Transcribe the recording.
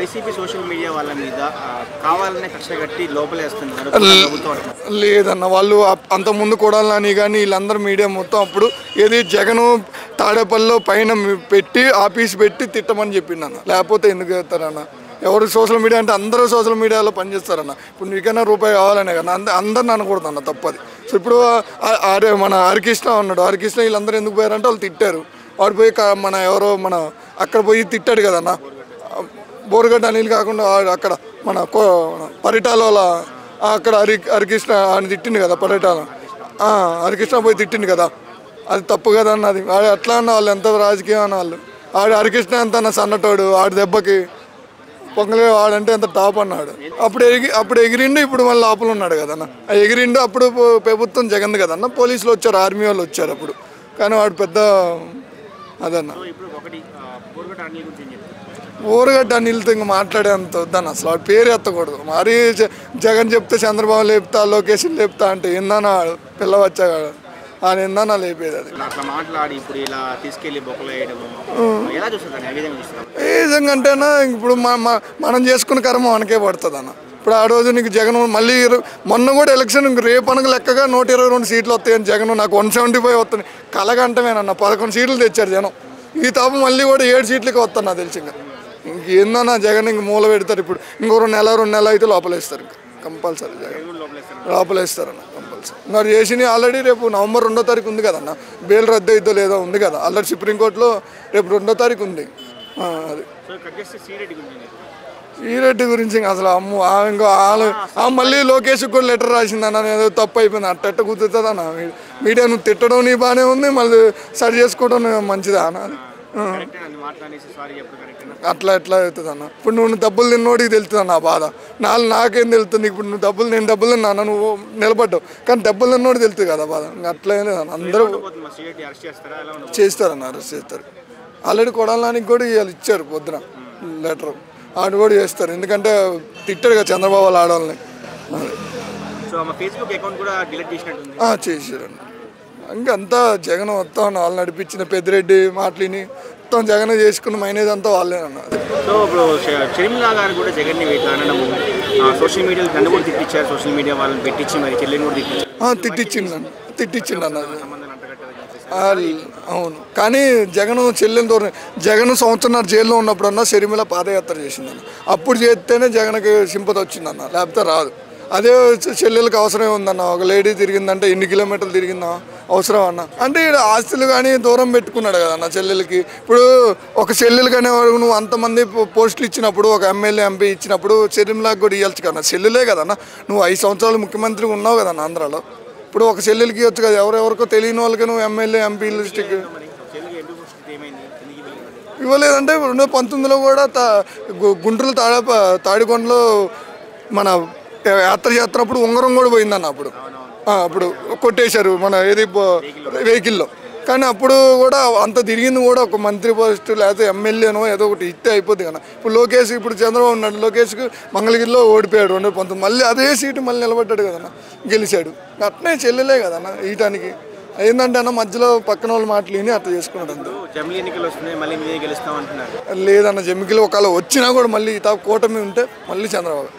YCP social media వాళ్ళ మీద కావాలనే కక్ష కట్టి లోపలేస్తున్నారు లేదన్న వాళ్ళు అంత ముందు కొడాలని కానీ వీళ్ళందరూ మీడియా మొత్తం అప్పుడు ఏది జగన్ తాడేపల్లిలో పైన పెట్టి ఆఫీస్ పెట్టి తిట్టమని చెప్పిండన్న. లేకపోతే ఎందుకు చేస్తారన్న? ఎవరు సోషల్ మీడియా అంటే అందరూ సోషల్ మీడియాలో పనిచేస్తారన్న. ఇప్పుడు నీకైనా రూపాయి కావాలనే కదా అందరిని అనకూడదన్న, తప్పది. సో ఇప్పుడు మన హరికృష్ణ ఉన్నాడు, హరికృష్ణ వీళ్ళందరూ ఎందుకు పోయారంటే వాళ్ళు తిట్టారు. వాడు పోయి మన ఎవరో అక్కడ పోయి తిట్టాడు కదన్న, బోరుగడ్డ అనిల్ కాకుండా అక్కడ మన పరిటాల అక్కడ హరికృష్ణ అని తిట్టింది కదా, పరిటాల హరికృష్ణ పోయి తిట్టింది కదా, అది తప్పు కదా అన్నది. వాడు అట్లా అన్న వాళ్ళు ఎంత రాజకీయం అన్న వాళ్ళు. ఆడు హరికృష్ణ ఎంత అన్న సన్నటోడు, ఆడి దెబ్బకి పొంగలే వాడంటే ఎంత టాప్ అన్నాడు. అప్పుడు ఎగిరిండు, ఇప్పుడు మళ్ళీ లోపల ఉన్నాడు కదన్న. ఎగిరిండు అప్పుడు ప్రభుత్వం జగన్ కదన్న, పోలీసులు వచ్చారు, ఆర్మీ వాళ్ళు వచ్చారు అప్పుడు. కానీ వాడు పెద్ద అదన్న. ఊరగడ్డ అనిల్తో ఇంకా మాట్లాడే అంత వద్దన్న, అసలు వాడు పేరు ఎత్తకూడదు. మరీ జగన్ చెప్తే చంద్రబాబు లేపుతా, లోకేష్ లేపుతా అంటే ఏందన్నా పిల్లవచ్చాడు ఆయన ఏందన్నా లేపేది. అది మాట్లాడి ఇప్పుడు ఇలా తీసుకెళ్లి ఏ విధంగా అంటేనా ఇప్పుడు మనం చేసుకున్న కర్మ మనకే పడుతుంది అన్న. ఇప్పుడు ఆ రోజు నీకు జగన్ మళ్ళీ మొన్న కూడా ఎలక్షన్ రేపు అనగా లెక్కగా 122 సీట్లు వస్తాయని జగన్ నాకు 175 వస్తుంది కలగంటమేనన్న. 11 సీట్లు తెచ్చారు జనం. ఈ తాప మళ్ళీ కూడా 7 సీట్లకి వస్తాను నాకు తెలిసి. ఇంకా ఇంకేందన్నా జగన్ ఇంక మూల పెడతారు. ఇప్పుడు ఇంకో 2 నెలలు అయితే లోపలేస్తారు, ఇంకా కంపల్సరీ జగన్ లోపలేస్తారన్న కంపల్సరీ. మరి చేసి ఆల్రెడీ రేపు నవంబర్ 2వ తారీఖు ఉంది కదన్న, బెయిల్ రద్దు అయిద్దో లేదో ఉంది కదా, ఆల్రెడీ సుప్రీంకోర్టులో రేపు 2వ తారీఖు ఉంది. అది శ్రీరెడ్డి గురించి అసలు అమ్ము ఇంకో మళ్ళీ లోకేష్కి కూడా లెటర్ రాసిందన్న, ఏదో తప్పు అయిపోయింది. అట్ట కుదురుతుంది అన్న. మీడియా నువ్వు తిట్టడం నీ బాగానే ఉంది, మళ్ళీ సరి చేసుకోవడం మంచిదా అన్న. అట్లా ఎట్లా అవుతుంది అన్న? ఇప్పుడు నువ్వు డబ్బులు తిన్నోడికి తెలుస్తుంది అన్న బాధ. నాకేం తెలుస్తుంది? ఇప్పుడు నేను డబ్బులు తిన్నా, నువ్వు నిలబడ్డావు, కానీ డబ్బులు తిన్నోడికి తెలుస్తుంది కదా బాధ. ఇంకా అట్లా ఏం లేదు అన్న, అందరూ చేస్తారన్న, అరెస్ట్ చేస్తారు. ఆల్రెడీ కొడాలానికి కూడా వాళ్ళు ఇచ్చారు పొద్దున లెటర్, ఆడు కూడా చేస్తారు. ఎందుకంటే తిట్టాడు కదా చంద్రబాబు వాళ్ళు ఆడవాళ్ళని. చేసారండి. ఇంకంతా జగన్ మొత్తం వాళ్ళు నడిపించిన పెద్దిరెడ్డి మాటలిని మొత్తం జగన్ చేసుకున్న మైనేజ్ అంతా వాళ్ళేనన్న. సో ఇప్పుడు షర్మిలా గారు కూడా జగన్ సోషల్ మీడియాలో నన్ను కూడా తిట్టించారు, సోషల్ మీడియా వాళ్ళని పెట్టించి మరి చెల్లిని కూడా తిట్టించిండన్న. అవును, కానీ జగన్ చెల్లెని దూరం జగన్ సంవత్సరం జైల్లో ఉన్నప్పుడన్నా షర్మిల పాదయాత్ర చేసిందన్న. అప్పుడు చేస్తేనే జగన్కి సింపతి వచ్చిందన్న, లేకపోతే రాదు. అదే చెల్లెలకు అవసరమే ఉందన్న. ఒక లేడీ తిరిగిందంటే ఎన్ని కిలోమీటర్లు తిరిగిందా అవసరం అన్న. అంటే ఇక్కడ ఆస్తులు కానీ దూరం పెట్టుకున్నాడు కదన్న చెల్లెలకి. ఇప్పుడు ఒక చెల్లెలు కానీ నువ్వు అంతమంది పోస్టులు ఇచ్చినప్పుడు, ఒక ఎమ్మెల్యే ఎంపీ ఇచ్చినప్పుడు షర్మిలకు కూడా ఇవ్వచ్చు కదన్న. చెల్లెలే కదన్న, నువ్వు 5 సంవత్సరాలు ముఖ్యమంత్రి ఉన్నావు కదన్న ఆంధ్రాలో. ఇప్పుడు ఒక చెల్లెలకి ఇవ్వచ్చు కదా, ఎవరెవరికో తెలియని వాళ్ళకి నువ్వు ఎమ్మెల్యే ఎంపీ లిస్టుకి ఇవ్వలేదంటే 2019లో కూడా గుంటూరు తాడికొండలో మన యాత్ర చేస్తున్నప్పుడు ఉంగరం కూడా పోయిందన్న. అప్పుడు కొట్టేశారు మన ఏది వెహికల్లో. కానీ అప్పుడు కూడా అంత తిరిగింది కూడా ఒక మంత్రి పోస్టు లేకపోతే ఎమ్మెల్యేనో ఏదో ఒకటి ఇస్తే అయిపోద్ది కదా. ఇప్పుడు లోకేష్, ఇప్పుడు చంద్రబాబు ఉన్నాడు, లోకేష్కి మంగళగిరిలో ఓడిపోయాడు 2019, మళ్ళీ అదే సీటు మళ్ళీ నిలబడ్డాడు కదన్న, గెలిచాడు. అట్నే చెల్లెలే కదన్న ఈటానికి. ఏంటంటే అన్న మధ్యలో పక్కన వాళ్ళు మాటలు విని అట్లా చేసుకున్నాడు అంతే. లేదన్న, జమికలు ఒకవేళ వచ్చినా కూడా మళ్ళీ కూటమి ఉంటే మళ్ళీ చంద్రబాబు.